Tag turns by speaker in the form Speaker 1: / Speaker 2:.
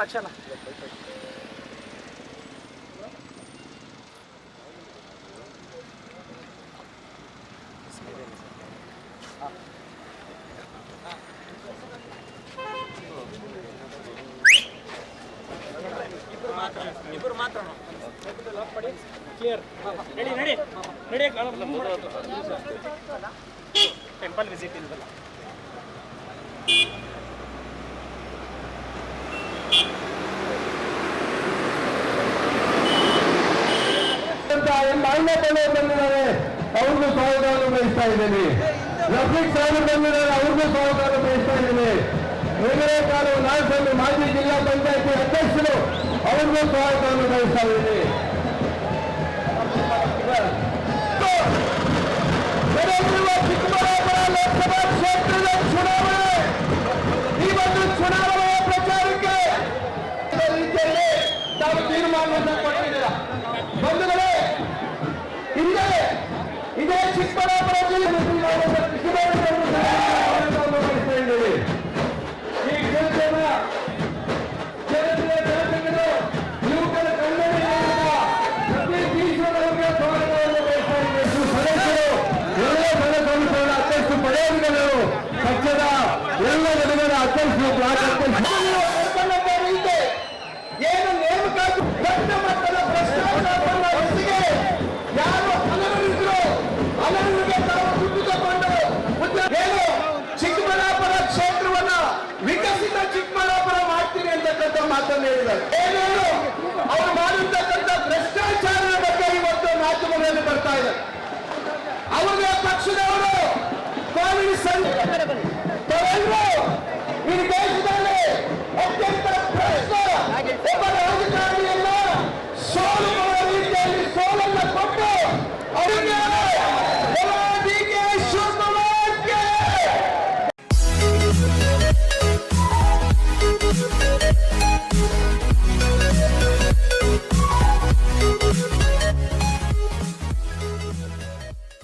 Speaker 1: ರಕ್ಷಣಾ ಇಬ್ಬರು ಮಾತ್ರ ಕ್ಲಿಯರ್ ನಡಿ ನಡಿ ನಡಿ ಟೆಂಪಲ್ ವಿಸಿಟ್ ಇಲ್ವಲ್ಲ
Speaker 2: ಮಾನ್ಯತೆಗಳು ಬಂದಿದ್ದಾರೆ, ಅವ್ರಿಗೂ ಸ್ವಾಗತವನ್ನು ಬಯಸ್ತಾ ಇದ್ದೀನಿ. ರಫೀಕ್ ಸಾಹೇಬ್ ಬಂದಿದ್ದಾರೆ, ಅವ್ರಿಗೂ ಸ್ವಾಗತವನ್ನು ಬಯಸ್ತಾ ಇದ್ದೀನಿ. ಹಿರೇಕಾಲು ನಾಲ್ಕಲ್ಲಿ ಮಾಜಿ ಜಿಲ್ಲಾ ಪಂಚಾಯತಿ ಅಧ್ಯಕ್ಷರು, ಅವ್ರಿಗೂ ಸ್ವಾಗತವನ್ನು ಬಯಸ್ತಾ ಇದ್ದೀನಿ. ಚಿಕ್ಕಬಳ್ಳಾಪುರ ಲೋಕಸಭಾ ಕ್ಷೇತ್ರದ ಚುನಾವಣೆ, ಈ ಒಂದು ಚುನಾವಣೆಯ ಪ್ರಚಾರಕ್ಕೆ ರೀತಿಯಲ್ಲಿ ತಾವು ತೀರ್ಮಾನವನ್ನು ಕೊಟ್ಟಿದ್ದೀರಾ. ಬಂಧುಗಳೇ, ಇದೇ ಚಿಕ್ಕಬಳ್ಳಾಪುರ ಜಿಲ್ಲೆ ಈ ಕ್ಷೇತ್ರದ ಜನತೆಗಳು ಯುವಕರ ಕನ್ನಡಿಗರಿಂದ ಸತೀಶ್ ಈಶ್ವರ್ ಅವರಿಗೆ ಸ್ವಾಗತವನ್ನು ಬಯಸ್ತಾ ಇದ್ದೇವೆ. ಸದಸ್ಯರು ಎಲ್ಲ ಸದಸ್ಯರು ಅಧ್ಯಕ್ಷರು ಪಡೆಯುವುದನ್ನು ಪಕ್ಷದ ಎಲ್ಲ ಜನಗಳ ಅಧ್ಯಕ್ಷರು ಬ್ಲಾಕ್ ಅಧ್ಯಕ್ಷರು ಏನು ನೇಮಕಾತಿ ದೊಡ್ಡ ಮಟ್ಟದ ಭ್ರಷ್ಟಾಚಾರವನ್ನು ಹೊತ್ತಿಗೆ ಯಾರು ಅನರ್ಹರಿದ್ರು ಅನರ್ಹರಿಗೆ ತಾವು ದುಡ್ಡು ತಗೊಂಡು ಏನು ಚಿಕ್ಕಬಳ್ಳಾಪುರ ಕ್ಷೇತ್ರವನ್ನ ವಿಕಸಿತ ಚಿಕ್ಕಬಳ್ಳಾಪುರ ಮಾಡ್ತೀನಿ ಅಂತಕ್ಕಂಥ ಮಾತನ್ನು ಹೇಳಿದ್ದಾರೆ. ಏನೇನು ಅವರು ಮಾಡುವಂತ